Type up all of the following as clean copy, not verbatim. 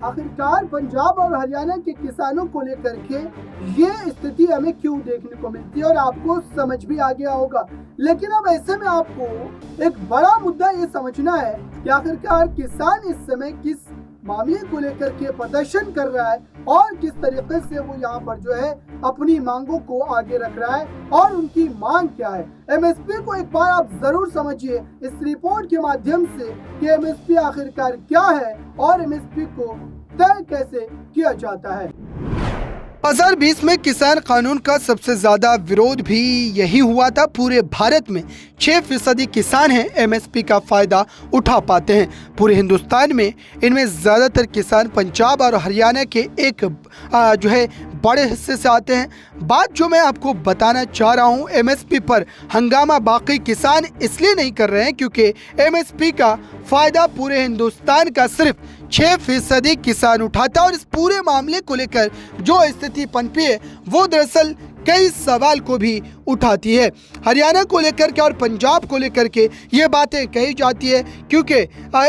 आखिरकार पंजाब और हरियाणा के किसानों को लेकर के ये स्थिति हमें क्यों देखने को मिलती है और आपको समझ भी आ गया होगा। लेकिन अब ऐसे में आपको एक बड़ा मुद्दा ये समझना है कि आखिरकार किसान इस समय किस मामले को लेकर के प्रदर्शन कर रहा है और किस तरीके से वो यहाँ पर जो है अपनी मांगों को आगे रख रहा है और उनकी मांग क्या है। एमएसपी को एक बार आप जरूर समझिए इस रिपोर्ट के माध्यम से कि एमएसपी आखिरकार क्या है और एमएसपी को तय कैसे किया जाता है। 2020 में किसान कानून का सबसे ज्यादा विरोध भी यही हुआ था। पूरे भारत में 6% किसान हैं एमएसपी का फायदा उठा पाते हैं। पूरे हिंदुस्तान में इनमें ज्यादातर किसान पंजाब और हरियाणा के एक जो है बड़े हिस्से से आते हैं। बात जो मैं आपको बताना चाह रहा हूँ, एमएसपी पर हंगामा बाकी किसान इसलिए नहीं कर रहे हैं क्योंकि एमएसपी का फायदा पूरे हिंदुस्तान का सिर्फ 6% किसान उठाता है। और इस पूरे मामले को लेकर जो स्थिति पनपी है वो दरअसल कई सवाल को भी उठाती है। हरियाणा को लेकर के और पंजाब को लेकर के ये बातें कही जाती है क्योंकि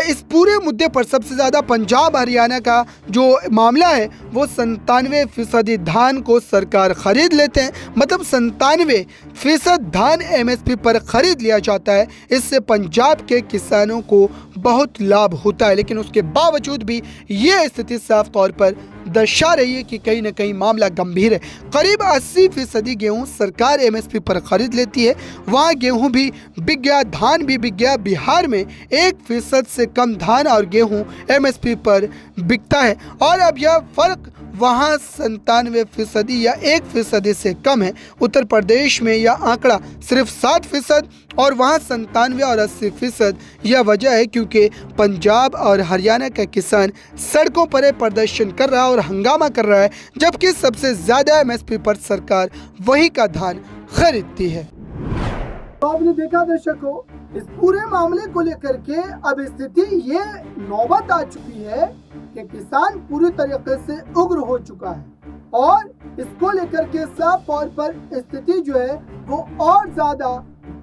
इस पूरे मुद्दे पर सबसे ज़्यादा पंजाब हरियाणा का जो मामला है वो 97% धान को सरकार खरीद लेते हैं। मतलब 97% धान एमएसपी पर खरीद लिया जाता है। इससे पंजाब के किसानों को बहुत लाभ होता है। लेकिन उसके बावजूद भी ये स्थिति साफ तौर पर दर्शा रही है कि कहीं ना कहीं मामला गंभीर है। करीब 80% गेहूं सरकार एमएसपी पर खरीद लेती है। वहाँ गेहूं भी बिक गया, धान भी बिक गया। बिहार में 1% से कम धान और गेहूं एमएसपी पर बिकता है और अब यह फर्क वहाँ 97% या 1% से कम है। उत्तर प्रदेश में यह आंकड़ा सिर्फ 7% और वहाँ 97 और 80%। यह वजह है क्योंकि पंजाब और हरियाणा का किसान सड़कों पर प्रदर्शन कर रहा है और हंगामा कर रहा है, जबकि सबसे ज़्यादा एमएसपी पर सरकार वही का धान खरीदती है। तो आपने देखा दर्शकों, इस पूरे मामले को लेकर के अब स्थिति ये नौबत आ चुकी है कि किसान पूरी तरीके से उग्र हो चुका है और इसको लेकर के साफ तौर पर स्थिति जो है वो और ज्यादा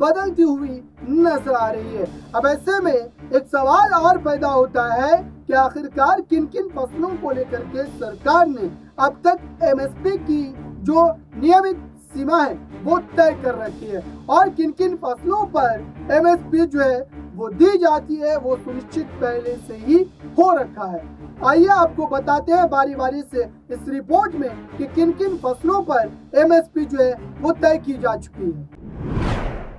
बदलती हुई नजर आ रही है। अब ऐसे में एक सवाल और पैदा होता है कि आखिरकार किन किन फसलों को लेकर के सरकार ने अब तक एमएसपी की जो नियमित सीमा है वो तय कर रखी है और किन किन फसलों पर एमएसपी जो है वो दी जाती है वो सुनिश्चित पहले से ही हो रखा है। आइए आपको बताते हैं बारी बारी से इस रिपोर्ट में कि किन किन फसलों पर एमएसपी जो है वो तय की जा चुकी है।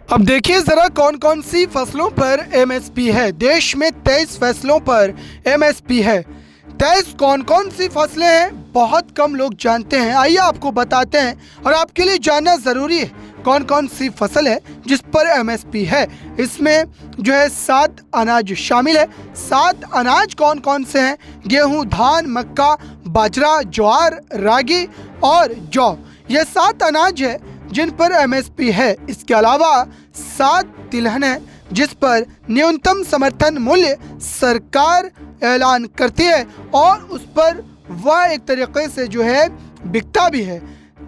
अब देखिए जरा कौन कौन सी फसलों पर एमएसपी है। देश में 23 फसलों पर एमएसपी है। 23 कौन कौन सी फसलें हैं बहुत कम लोग जानते हैं। आइए आपको बताते हैं और आपके लिए जानना ज़रूरी है कौन कौन सी फसल है जिस पर एमएसपी है। इसमें जो है 7 अनाज शामिल है। 7 अनाज कौन कौन से हैं? गेहूं, धान, मक्का, बाजरा, ज्वार, रागी और जौ। ये 7 अनाज है जिन पर एमएसपी है। इसके अलावा 7 तिलहन है जिस पर न्यूनतम समर्थन मूल्य सरकार ऐलान करती है और उस पर वह एक तरीके से जो है बिकता भी है।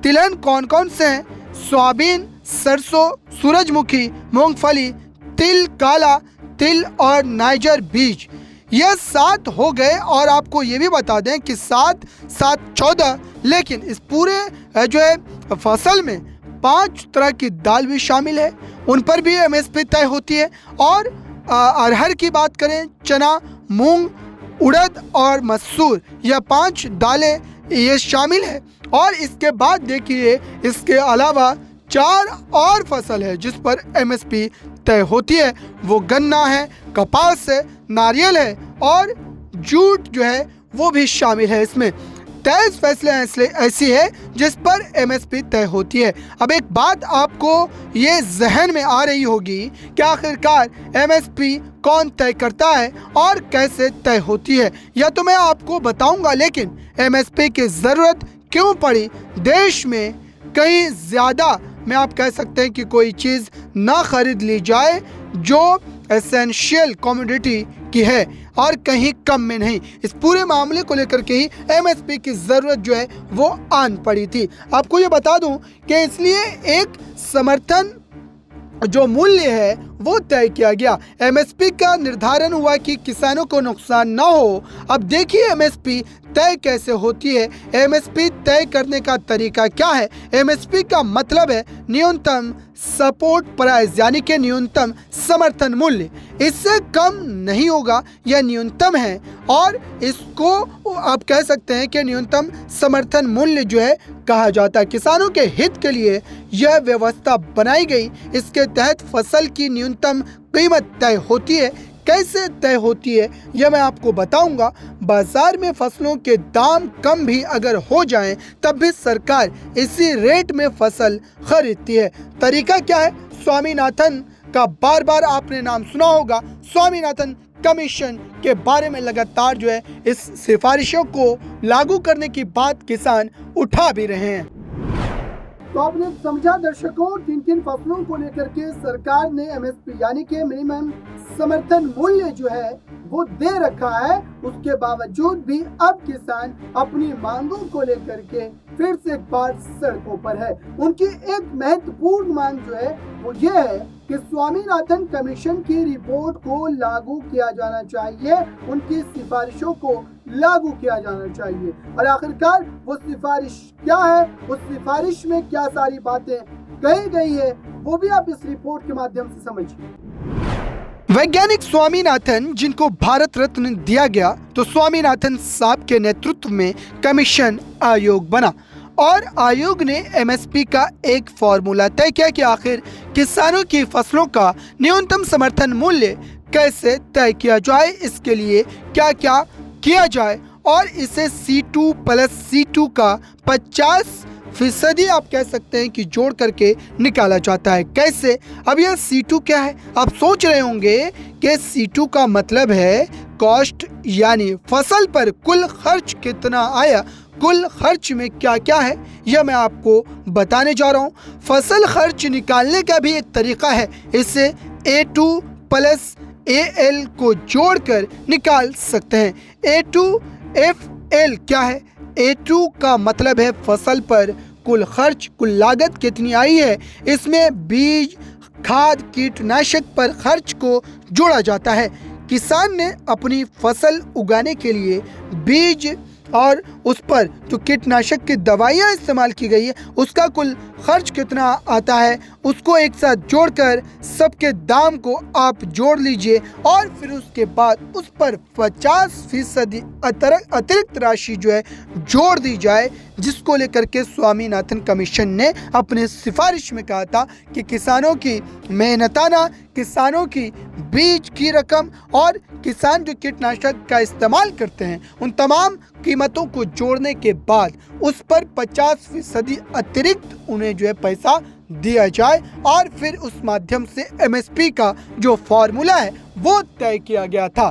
तिलहन कौन कौन से हैं? सोयाबीन, सरसों, सूरजमुखी, मूंगफली, तिल, काला तिल और नाइजर बीज। यह 7 हो गए और आपको ये भी बता दें कि 7, 7, 14। लेकिन इस पूरे जो है फसल में 5 तरह की दाल भी शामिल है, उन पर भी एमएसपी तय होती है। और अरहर की बात करें, चना, मूंग, उड़द और मसूर, यह 5 दालें ये शामिल है। और इसके बाद देखिए इसके अलावा 4 और फसल है जिस पर एमएसपी तय होती है। वो गन्ना है, कपास है, नारियल है और जूट जो है वो भी शामिल है। इसमें 23 फैसले ऐसी है जिस पर एमएसपी तय होती है। अब एक बात आपको ये जहन में आ रही होगी कि आखिरकार एमएसपी कौन तय करता है और कैसे तय होती है, या तो मैं आपको बताऊंगा। लेकिन एमएसपी की ज़रूरत क्यों पड़ी? देश में कहीं ज़्यादा में आप कह सकते हैं कि कोई चीज़ ना खरीद ली जाए जो एसेंशियल कमोडिटी की है और कहीं कम में नहीं। इस पूरे मामले को लेकर के ही एमएसपी की ज़रूरत जो है वो आन पड़ी थी। आपको ये बता दूं कि इसलिए एक समर्थन जो मूल्य है वो तय किया गया। एमएसपी का निर्धारण हुआ कि किसानों को नुकसान न हो। अब देखिए एमएसपी तय कैसे होती है। एमएसपी तय करने का तरीका क्या है। एमएसपी का मतलब है न्यूनतम सपोर्ट प्राइस, यानी कि न्यूनतम समर्थन मूल्य। इससे कम नहीं होगा, यह न्यूनतम है और इसको आप कह सकते हैं कि न्यूनतम समर्थन मूल्य जो है कहा जाता है। किसानों के हित के लिए यह व्यवस्था बनाई गई। इसके तहत फसल की न्यूनतम कीमत तय होती है। कैसे तय होती है यह मैं आपको बताऊंगा। बाजार में फसलों के दाम कम भी अगर हो जाएं तब भी सरकार इसी रेट में फसल खरीदती है। तरीका क्या है? स्वामीनाथन का बार बार आपने नाम सुना होगा। स्वामीनाथन कमीशन के बारे में लगातार जो है इस सिफारिशों को लागू करने की बात किसान उठा भी रहे हैं। तो आपने समझा दर्शकों, किन किन फसलों को लेकर के सरकार ने एमएसपी यानी कि मिनिमम समर्थन मूल्य जो है वो दे रखा है। उसके बावजूद भी अब किसान अपनी मांगों को लेकर के फिर से एक बार सड़कों पर है। उनकी एक महत्वपूर्ण मांग जो है वो ये है कि स्वामीनाथन कमीशन की रिपोर्ट को लागू किया जाना चाहिए, उनकी सिफारिशों को लागू किया जाना चाहिए। और आखिरकार वो सिफारिश क्या है, उस सिफारिश में क्या सारी बातें कही गई है, वो भी आप इस रिपोर्ट के माध्यम से समझिए। वैज्ञानिक स्वामीनाथन जिनको भारत रत्न दिया गया, तो स्वामीनाथन साहब के नेतृत्व में कमीशन आयोग बना और आयोग ने एमएसपी का एक फॉर्मूला तय किया कि आखिर किसानों की फसलों का न्यूनतम समर्थन मूल्य कैसे तय किया जाए, इसके लिए क्या क्या किया जाए और इसे C2 + C2 का 50% आप कह सकते हैं कि जोड़ करके निकाला जाता है। कैसे? अब यह C2 क्या है? आप सोच रहे होंगे कि C2 का मतलब है कॉस्ट, यानी फसल पर कुल खर्च कितना आया। कुल खर्च में क्या क्या है यह मैं आपको बताने जा रहा हूँ। फसल खर्च निकालने का भी एक तरीका है। इसे A2 + AL को जोड़कर निकाल सकते हैं। A2FL क्या है? A2 का मतलब है फसल पर कुल खर्च, कुल लागत कितनी आई है। इसमें बीज, खाद, कीटनाशक पर खर्च को जोड़ा जाता है। किसान ने अपनी फसल उगाने के लिए बीज और उस पर जो कीटनाशक की दवाइयाँ इस्तेमाल की गई है उसका कुल खर्च कितना आता है, उसको एक साथ जोड़कर सबके दाम को आप जोड़ लीजिए और फिर उसके बाद उस पर 50% अतिरिक्त राशि जो है जोड़ दी जाए, जिसको लेकर के स्वामीनाथन कमीशन ने अपने सिफारिश में कहा था कि किसानों की मेहनताना, किसानों की बीज की रकम और किसान जो कीटनाशक का इस्तेमाल करते हैं उन तमाम कीमतों को जोड़ने के बाद उस पर 50% अतिरिक्त उन्हें जो है पैसा दिया जाए और फिर उस माध्यम से एमएसपी का जो फॉर्मूला है वो तय किया गया था।